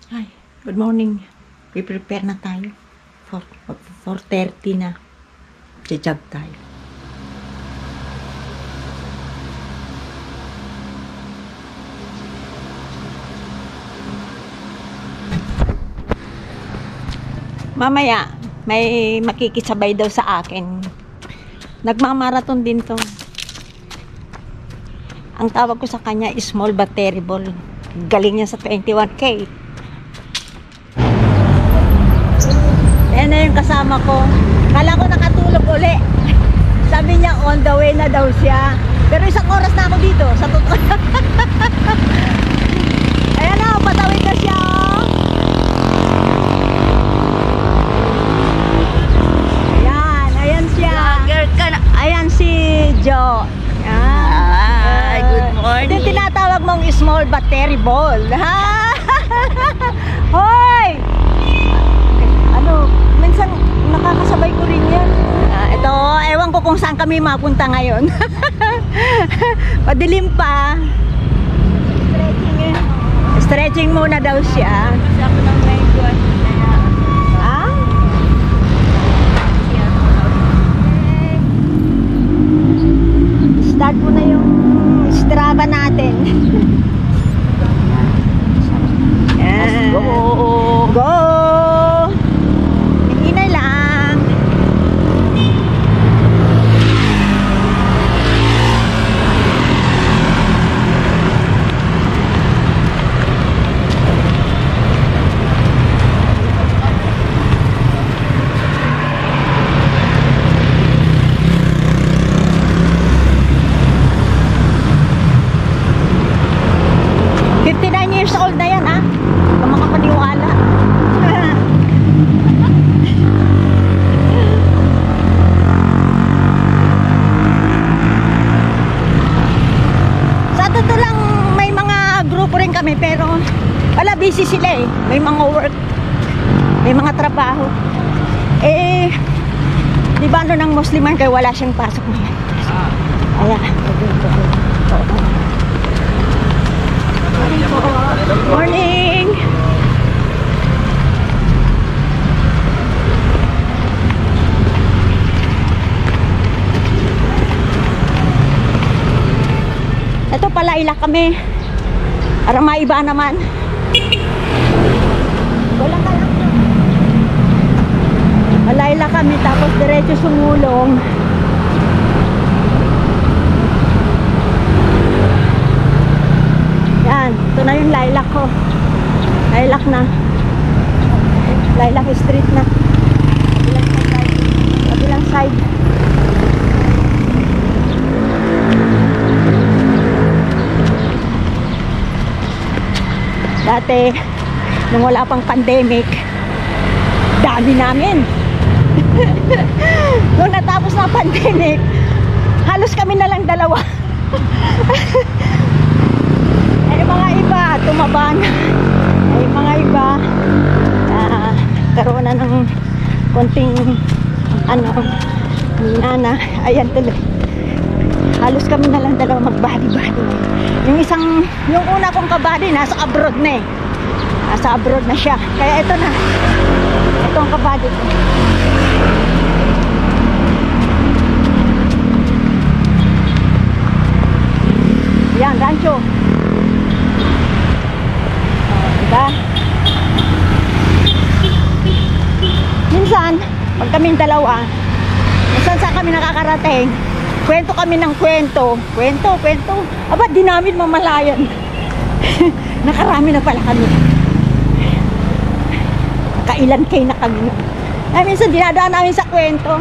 Hi, good morning. Prepare na tayo. 4:30 na. Jajab tayo. Mamaya, may makikisabay daw sa akin. Nagmamarathon din to. Ang tawag ko sa kanya is small but terrible. Galing niya sa 21K. Ayan na yung kasama ko. Kala ko nakatulog uli. Sabi niya on the way na daw siya. Pero isang oras na ako dito. Sa totoo. Ayan na, patawid na siya. Ayan, ayan siya. Ayan si Jo. Hi, good morning. Ito yung tinatawag mong small but terrible. Hoy! Ano, minsan nakakasabay ko rin yan. Ito, ewan ko kung saan kami mapunta ngayon. Padilim pa. Stretching muna daw siya. Kasi ako ng may buwan. Ah? Start mo na yung Strava natin. Let's go! Go! Hinay lang. Years old na yan, ah. Kung makapaniwala. Sa totoo lang, may mga grupo rin kami, pero wala, busy sila eh. May mga work, may mga trabaho. Eh, di ba ano ng Musliman, kaya wala siyang pasok ngayon. Ayan. Morning! Ito pala ila kami. Para maiba naman. Wala ka lang. Malaila kami tapos diretso sumulong. Yan, ito na yung lilac ko. Lilac na. Lilac street na. Kabilang side. Dati, nung wala pang pandemic, dami namin. Nung natapos na pandemic, halos kami na lang dalawa. Ay mga iba, tumaba na. Ay mga iba, karoon na ng konting na, ayan tuloy. Halos kami na lang dalawa magbody-body. Yung una kong kabady, nasa abroad na eh. Nasa abroad na siya. Kaya ito na. Ito ang kabady ko. Yan, rancho. Diba? Minsan, pag kaming dalawa, minsan saan kami nakakarating, kwento kami ng kwento. Kwento. Aba, di namin mamalayan. Nakarami na pala kami. Kailan kayo na kami. Ay, minsan dinadaan namin sa kwento.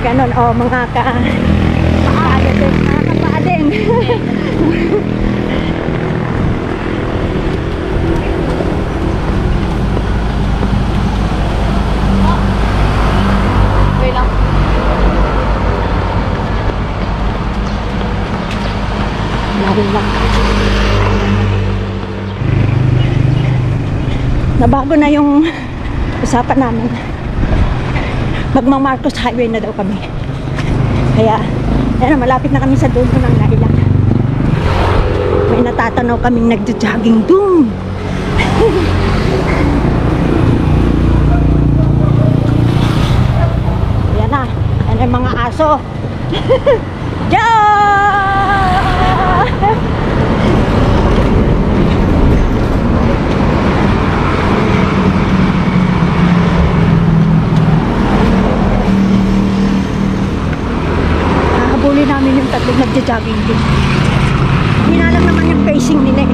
Ganon, oh, mga kapaaden. Nabago na yung usapan namin. Magma-Marcos Highway na daw kami. Kaya, ayan, malapit na kami sa dulo ng Naila. May natatanong araw-araw kaming nagja-jogging doon. Yan na. Yan ang mga aso. Diyan! Habulin namin yung tatlo nagja-jogging din. Hindi na alam naman yung pacing nila eh.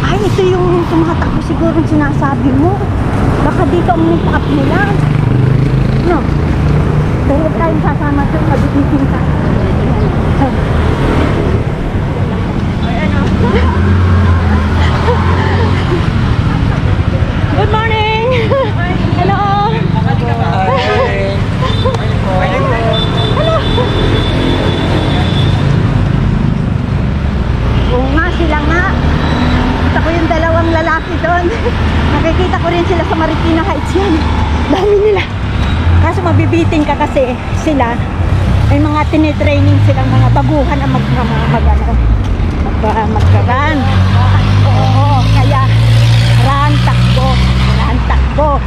Ay, ito yung tumatakbo siguro yung sinasabi mo. Baka dito ang meet up nila. No? Dahil tayong sasama doon, mabibitin ka. Ayan o. Good morning! Hello! Hello! Oo nga, sila nga. Kita ko yung dalawang lalaki doon. Nakikita ko rin sila sa Marikina Heights yan. Dami nila. Kaso mabibiting ka kasi sila. May mga tinitraining silang mga baguhan na mag-run. Oo, kaya run, takbo. Run, takbo.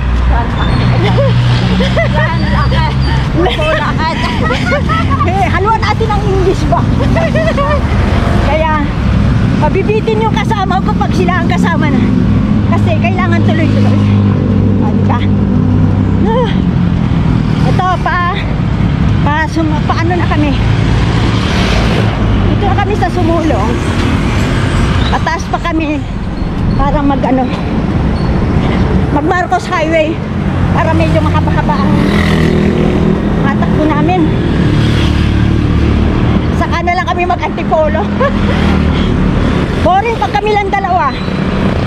Run, lakad. Lakad. Haluan natin ang English ba? Kaya mabibitin yung kasama ko pag sila ang kasama na. Kasi kailangan tuloy-tuloy. Diba? Ito paano na kami? Ito na kami sa Sumulong. Pataas pa kami para mag Marcos Highway para medyo makapahaba ang matakbo namin. Saka na lang kami mag-antipolo. Boring pag kami lang dalawa.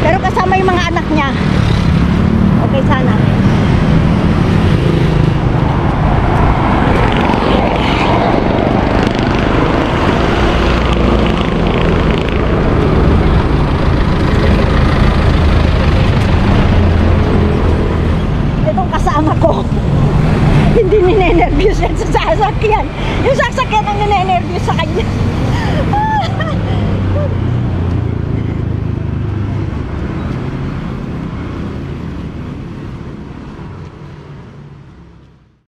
Pero kasama yung mga anak niya. Okay sana.